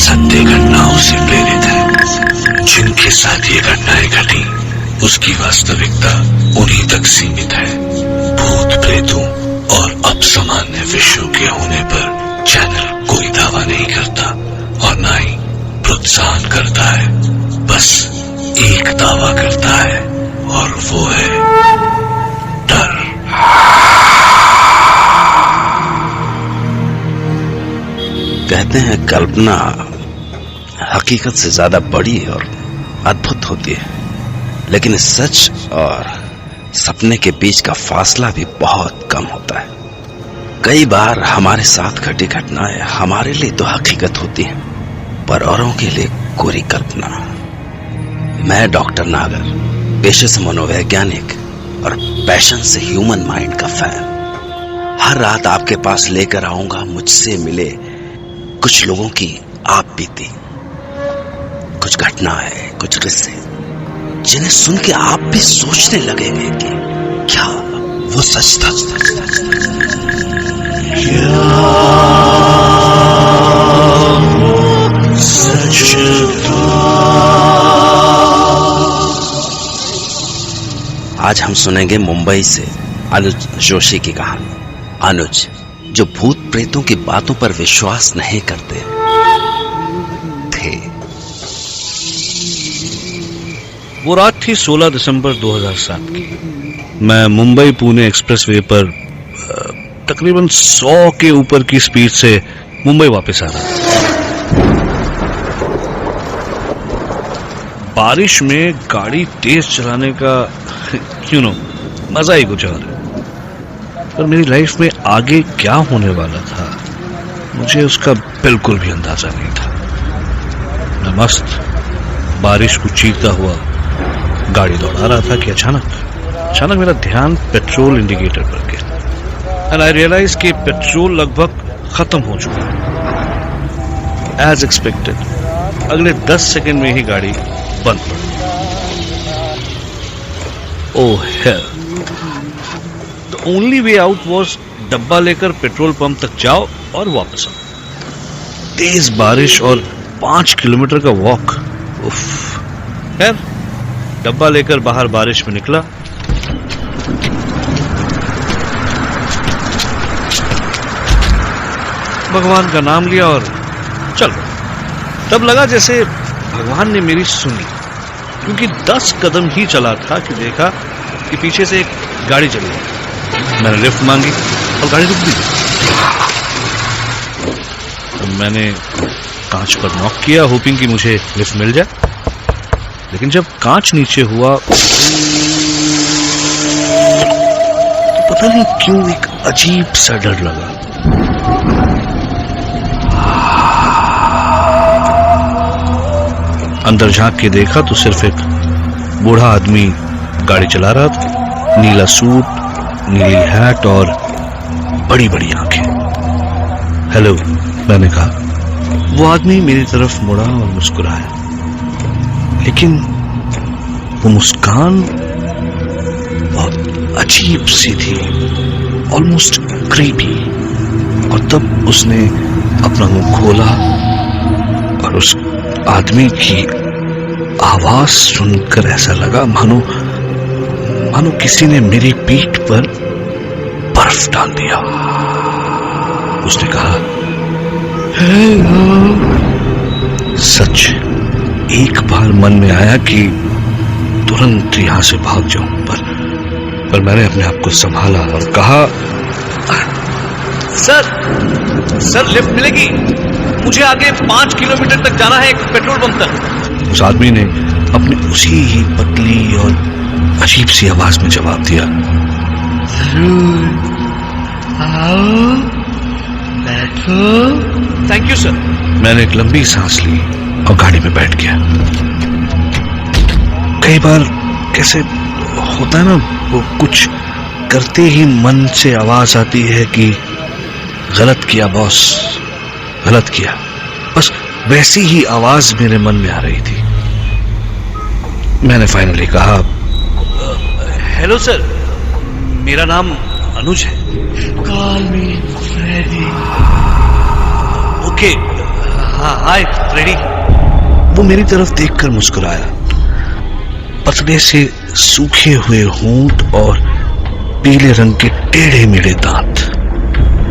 सत्य घटनाओं से प्रेरित है। जिनके साथ ये घटनाएं घटी उसकी वास्तविकता उन्हीं तक सीमित है। भूत प्रेतों और अपसामान्य विषयों के होने पर चैनल कोई दावा नहीं करता और ना ही प्रोत्साहन करता है। बस एक दावा करता है और वो है डर। कहते हैं कल्पना हकीकत से ज्यादा बड़ी और अद्भुत होती है, लेकिन सच और सपने के बीच का फासला भी बहुत कम होता है। कई बार हमारे साथ घटी घटनाएं हमारे लिए तो हकीकत होती हैं, पर औरों के लिए कोरी कल्पना। मैं डॉक्टर नागर, पेशे से मनोवैज्ञानिक और पैशन से ह्यूमन माइंड का फैन, हर रात आपके पास लेकर आऊंगा मुझसे मिले कुछ लोगों की आप बीती, कुछ घटनाएं, कुछ किस्से जिन्हें सुन के आप भी सोचने लगेंगे कि क्या वो सच था। क्या वो सच था? आज हम सुनेंगे मुंबई से अनुज जोशी की कहानी। अनुज जो भूत प्रेतों की बातों पर विश्वास नहीं करते थे। वो रात थी 16 दिसंबर 2007 की। मैं मुंबई पुणे एक्सप्रेसवे पर तकरीबन 100 के ऊपर की स्पीड से मुंबई वापस आ रहा था। बारिश में गाड़ी तेज चलाने का मजा ही कुछ और है। पर मेरी लाइफ में आगे क्या होने वाला था मुझे उसका बिल्कुल भी अंदाजा नहीं था। मैं मस्त बारिश को चीरता हुआ गाड़ी दौड़ा रहा था कि अचानक मेरा ध्यान पेट्रोल इंडिकेटर पर गया एंड आई रियलाइज कि पेट्रोल लगभग खत्म हो चुका है। एज एक्सपेक्टेड अगले 10 सेकंड में ही गाड़ी बंद पड़ गई। Oh hell, the only way out was डब्बा लेकर पेट्रोल पंप तक जाओ और वापस आओ। तेज बारिश और 5 किलोमीटर का वॉक। खैर डब्बा लेकर बाहर बारिश में निकला। भगवान का नाम लिया और चल पड़ा। तब लगा जैसे भगवान ने मेरी सुनी, क्योंकि 10 कदम ही चला था कि देखा कि पीछे से एक गाड़ी चली गई। मैंने लिफ्ट मांगी और गाड़ी रुक भी गई। तो मैंने कांच पर नॉक किया, होपिंग कि मुझे लिफ्ट मिल जाए। लेकिन जब कांच नीचे हुआ तो पता नहीं क्यों एक अजीब सा डर लगा। अंदर झांक के देखा तो सिर्फ एक बूढ़ा आदमी गाड़ी चला रहा था। नीला सूट, नीली हैट और बड़ी बड़ी आंखें। हेलो, मैंने कहा। वो आदमी मेरी तरफ मुड़ा और मुस्कुराया, लेकिन वो मुस्कान बहुत अजीब सी थी, ऑलमोस्ट क्रीपी। और तब उसने अपना मुंह खोला और उस आदमी की आवाज सुनकर ऐसा लगा मानो किसी ने मेरी पीठ पर बर्फ डाल दिया। उसने कहा, हेलो। सच एक बार मन में आया कि तुरंत यहां से भाग जाऊं, पर मैंने अपने आप को संभाला और कहा, सर लिफ्ट मिलेगी, मुझे आगे 5 किलोमीटर तक जाना है, एक पेट्रोल पंप तक। उस आदमी ने अपनी उसी ही पतली और अजीब सी आवाज में जवाब दिया, आओ बैठो। Thank you sir. मैंने एक लंबी सांस ली और गाड़ी में बैठ गया। कई बार कैसे होता है ना, वो कुछ करते ही मन से आवाज आती है कि गलत किया बॉस, गलत किया। बस वैसी ही आवाज मेरे मन में आ रही थी। मैंने फाइनली कहा, हेलो सर, मेरा नाम अनुज है। Call me Freddy. Okay, hi Freddy. वो मेरी तरफ देखकर मुस्कुराया। पतले से सूखे हुए होंठ और पीले रंग के टेढ़े मेढ़े दांत।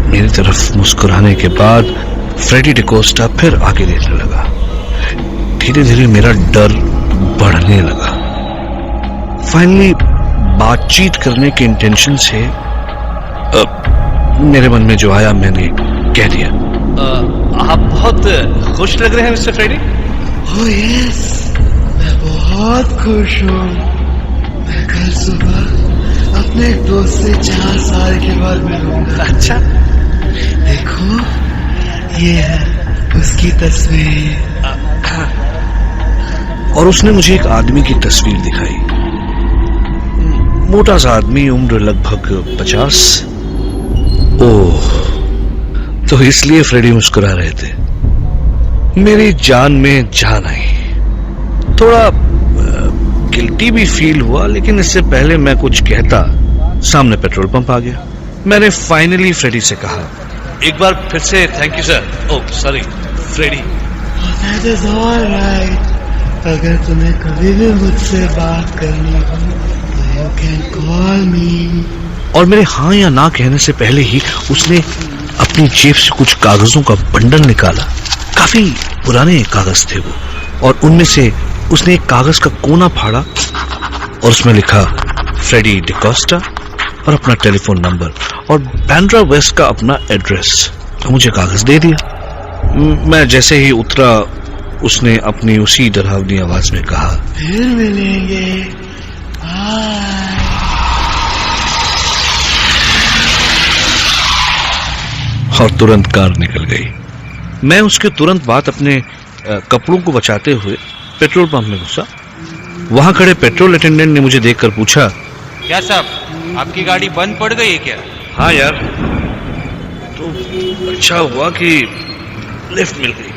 मेरी तरफ मुस्कुराने के बाद फ्रेडी डिकोस्टा फिर आगे देखने लगा। धीरे धीरे मेरा डर बढ़ने लगा। फाइनली बातचीत करने के इंटेंशन से मेरे मन में जो आया मैंने कह दिया, आप बहुत खुश लग रहे हैं मिस्टर फ्रेडी। ओह यस, मैं बहुत खुश हूँ। मैं कल सुबह अपने एक दोस्त से 4 साल के बाद मिलूंगा। अच्छा, देखो ये है उसकी तस्वीर। और उसने मुझे एक आदमी की तस्वीर दिखाई। मोटा सा आदमी, उम्र लगभग 50। ओह, तो इसलिए फ्रेडी मुस्कुरा रहे थे। मेरी जान में जान आई। थोड़ा गिल्टी भी फील हुआ, लेकिन इससे पहले मैं कुछ कहता सामने पेट्रोल पंप आ गया। मैंने फाइनली फ्रेडी से कहा, एक बार फिर से thank you sir. Oh sorry Freddy. That is all right. अगर तुम्हें कभी भी मुझसे बात करनी हो तो you can call me. और मेरे हाँ या ना कहने से पहले ही उसने अपनी जेब से कुछ कागजों का बंडल निकाला। काफी पुराने कागज थे वो, और उनमें से उसने एक कागज का कोना फाड़ा और उसमें लिखा फ्रेडी डिकोस्टा और अपना टेलीफोन नंबर और बैंड्रा वेस्ट का अपना एड्रेस। तो मुझे कागज दे दिया। मैं जैसे ही उतरा उसने अपनी उसी डरावनी आवाज में कहा, फिर मिलेंगे। बाय। और तुरंत कार निकल गई। मैं उसके तुरंत बाद अपने कपड़ों को बचाते हुए पेट्रोल पंप में घुसा। वहां खड़े पेट्रोल अटेंडेंट ने मुझे देखकर पूछा, क्या साहब आपकी गाड़ी बंद पड़ गई है क्या? हाँ यार, तो अच्छा हुआ कि लिफ्ट मिल गई।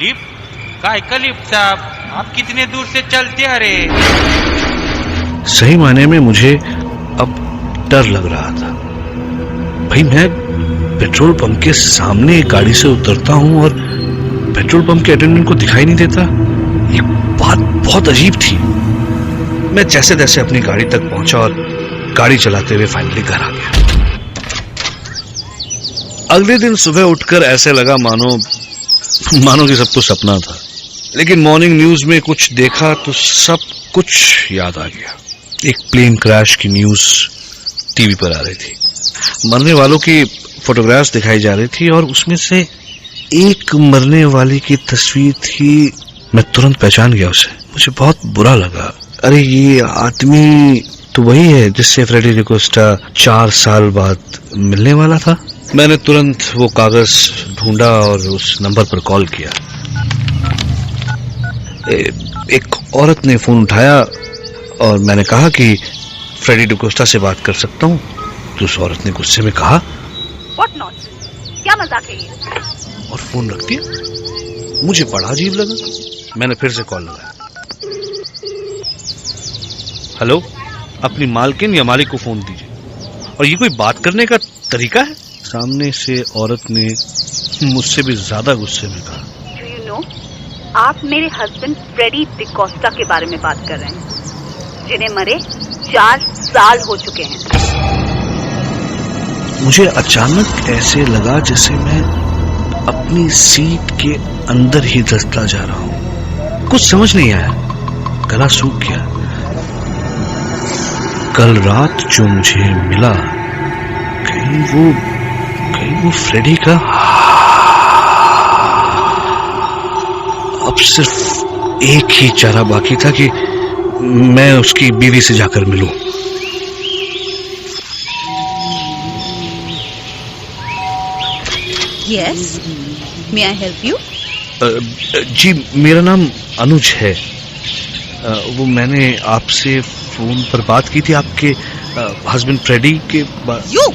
लिफ्ट? काय का लिफ्ट साहब? आप कितने दूर से चलते आ रहे? सही मायने में मुझे अब डर लग रहा था। भाई मैं पेट्रोल पंप के सामने एक गाड़ी से उतरता हूं और पेट्रोल पंप के अटेंडेंट को दिखाई नहीं देता। ये बात बहुत अजीब थी। मैं जैसे तैसे अपनी गाड़ी तक पहुंचा और गाड़ी चलाते हुए फाइनली घर आ गया। अगले दिन सुबह उठकर ऐसे लगा मानो कि सब कुछ सपना था। लेकिन मॉर्निंग न्यूज में कुछ देखा तो सब कुछ याद आ गया। एक प्लेन क्रैश की न्यूज टीवी पर आ रही थी। मरने वालों की फोटोग्राफ्स दिखाई जा रही थी और उसमें से एक मरने वाली की तस्वीर थी। मैं तुरंत पहचान गया उसे। मुझे बहुत बुरा लगा। अरे ये आदमी तो वही है जिससे फ्रेडी डिकोस्टा 4 साल बाद मिलने वाला था। मैंने तुरंत वो कागज ढूंढा और उस नंबर पर कॉल किया। एक औरत ने फोन उठाया और मैंने कहा कि फ्रेडी डिकोस्टा से बात कर सकता हूँ। तो उस औरत ने गुस्से में कहा, What nonsense? क्या मजाक है ये? और फोन रख दिया। मुझे बड़ा अजीब लगा। मैंने फिर से कॉल लगाया। हेलो, अपनी मालकिन या मालिक को फोन दीजिए। और ये कोई बात करने का तरीका है? सामने से औरत ने मुझसे भी ज्यादा गुस्से में कहा, Do you know, आप मेरे हस्बैंड फ्रेडी डिकोस्टा के बारे में बात कर रहे हैं, जिन्हें मरे 4 साल हो चुके हैं। मुझे अचानक ऐसे लगा जैसे मैं अपनी सीट के अंदर ही धंसता जा रहा हूँ। कुछ समझ नहीं आया। गला सूख गया। कल रात जो मुझे मिला, कहीं वो फ्रेडी का? अब सिर्फ एक ही चारा बाकी था कि मैं उसकी बीवी से जाकर मिलूं। Yes, may I help you? जी, मेरा नाम अनुज है। वो मैंने आपसे फोन पर बात की थी आपके हस्बैंड फ्रेडी के You,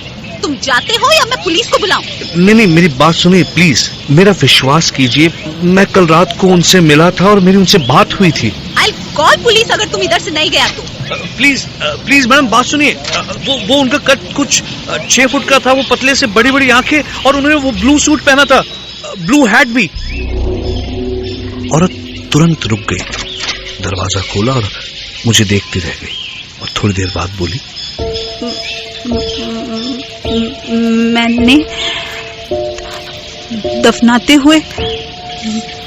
तुम जाते हो या मैं पुलिस को बुलाऊं? नहीं, मेरी बात सुनिए प्लीज। मेरा विश्वास कीजिए, मैं कल रात को उनसे मिला था और मेरी उनसे बात हुई थी। I'll call पुलिस अगर तुम इधर से नहीं गया तो। प्लीज मैडम बात सुनिए। वो उनका कद कुछ 6 फुट का था। वो पतले से बड़ी बड़ी आंखें और उन्होंने वो ब्लू सूट पहना था, ब्लू हैट भी। औरत तुरंत रुक गई, दरवाजा खोला और मुझे देखती रह गई और थोड़ी देर बाद बोली, मैंने दफनाते हुए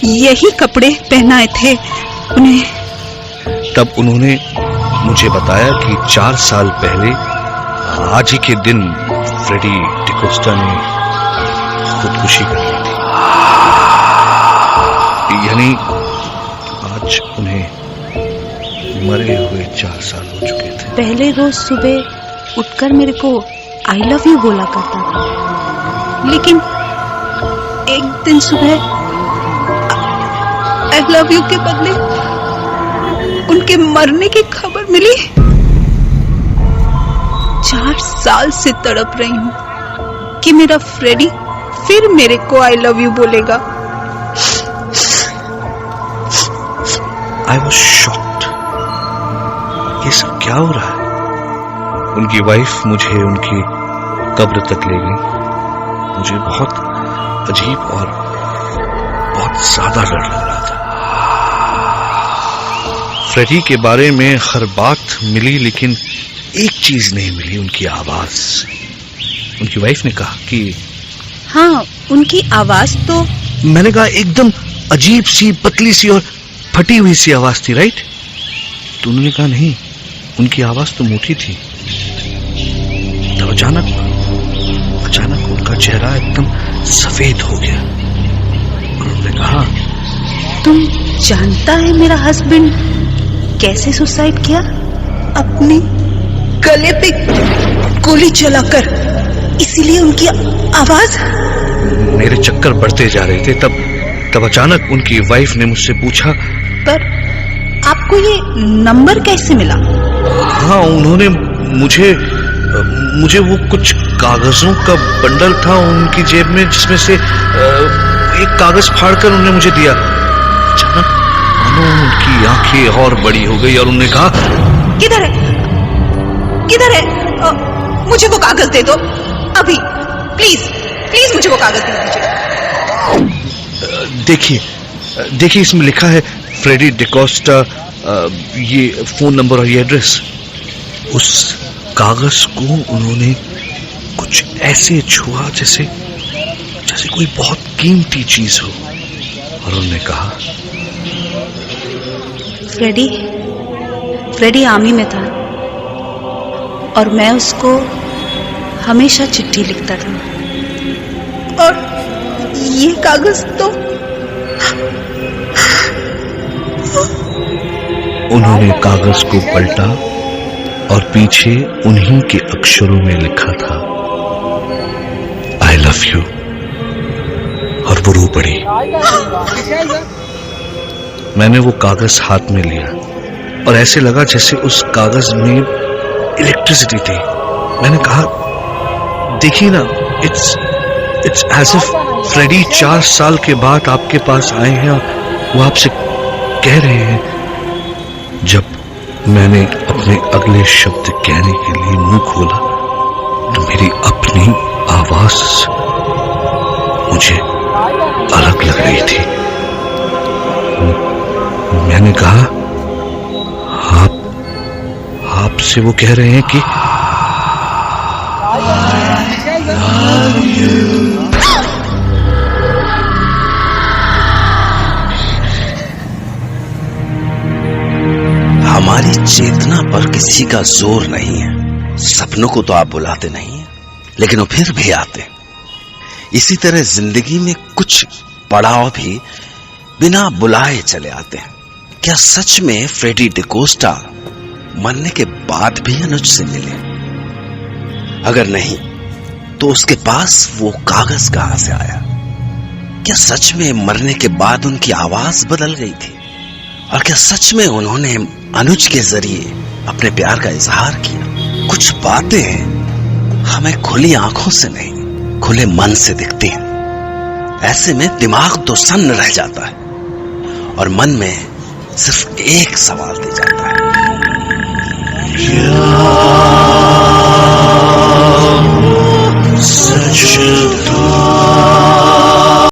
यही कपड़े पहनाए थे उन्हें। तब उन्होंने मुझे बताया कि 4 साल पहले आज ही के दिन फ्रेडी डिकोस्टा ने खुदकुशी कर ली थी। यानी आज उन्हें मरे हुए 4 साल हो चुके थे। पहले रोज सुबह उठकर मेरे को आई लव यू बोला करता था, लेकिन एक दिन सुबह आई लव यू के बदले उनके मरने की खबर मिली। 4 साल से तड़प रही हूँ कि मेरा फ्रेडी फिर मेरे को आई लव यू बोलेगा। I was shocked. ये सब क्या हो रहा है? उनकी वाइफ मुझे उनकी कब्र तक ले गई। मुझे बहुत अजीब और बहुत ज्यादा डर लग रहा था। फ्रेडी के बारे में हर बात मिली, लेकिन एक चीज नहीं मिली, उनकी आवाज। उनकी वाइफ ने कहा कि हाँ, उनकी आवाज तो, मैंने कहा एकदम अजीब सी, पतली सी और फटी हुई सी आवाज थी, राइट? तो उन्होंने कहा नहीं, उनकी आवाज तो मोटी थी। तब अचानक उनका चेहरा एकदम सफेद हो गया और उन्होंने कहा, तुम जानता है मेरा हस्बैंड कैसे सुसाइड किया? अपने गले पे गोली चलाकर। इसीलिए उनकी आवाज। मेरे चक्कर बढ़ते जा रहे थे। तब अचानक उनकी वाइफ ने मुझसे पूछा, पर आपको ये नंबर कैसे मिला? हाँ, उन्होंने मुझे वो कुछ कागजों का बंडल था उनकी जेब में, जिसमें से एक कागज फाड़कर उन्होंने मुझे दिया। अचानक मानो उनकी आंखें और बड़ी हो गई और उन्होंने कहा, किधर है? मुझे वो कागज दे दो अभी, प्लीज मुझे वो कागज दे दीजिए। देखिए इसमें लिखा है फ्रेडी डिकोस्टा, ये फोन नंबर और ये एड्रेस। उस कागज को उन्होंने कुछ ऐसे छुआ जैसे कोई बहुत कीमती चीज हो, और उन्होंने कहा, फ्रेडी आर्मी में था और मैं उसको हमेशा चिट्ठी लिखता था, और ये कागज तो। उन्होंने कागज को पलटा और पीछे उन्हीं के अक्षरों में लिखा था, आई लव यू, और वो रो पड़ी। मैंने वो कागज हाथ में लिया और ऐसे लगा जैसे उस कागज में इलेक्ट्रिसिटी थी। मैंने कहा, देखिए ना, इट्स एज इफ फ्रेडी 4 साल के बाद आपके पास आए हैं और वो आपसे कह रहे हैं। जब मैंने अपने अगले शब्द कहने के लिए मुंह खोला तो मेरी अपनी आवाज मुझे अलग लग रही थी। मैंने कहा, आपसे वो कह रहे हैं कि हमारी चेतना पर किसी का जोर नहीं है। सपनों को तो आप बुलाते नहीं हैं, लेकिन वो फिर भी आते। इसी तरह जिंदगी में कुछ पड़ाव भी बिना बुलाए चले आते हैं। क्या सच में फ्रेडी डिकोस्टा मरने के बाद भी अनुज से मिले? अगर नहीं तो उसके पास वो कागज कहां से आया? क्या सच में मरने के बाद उनकी आवाज बदल गई थी? और क्या सच में उन्होंने अनुज के जरिए अपने प्यार का इजहार किया? कुछ बातें हमें खुली आंखों से नहीं, खुले मन से दिखती हैं। ऐसे में दिमाग तो सन्न रह जाता है और मन में सिर्फ एक सवाल दे जाता है, सच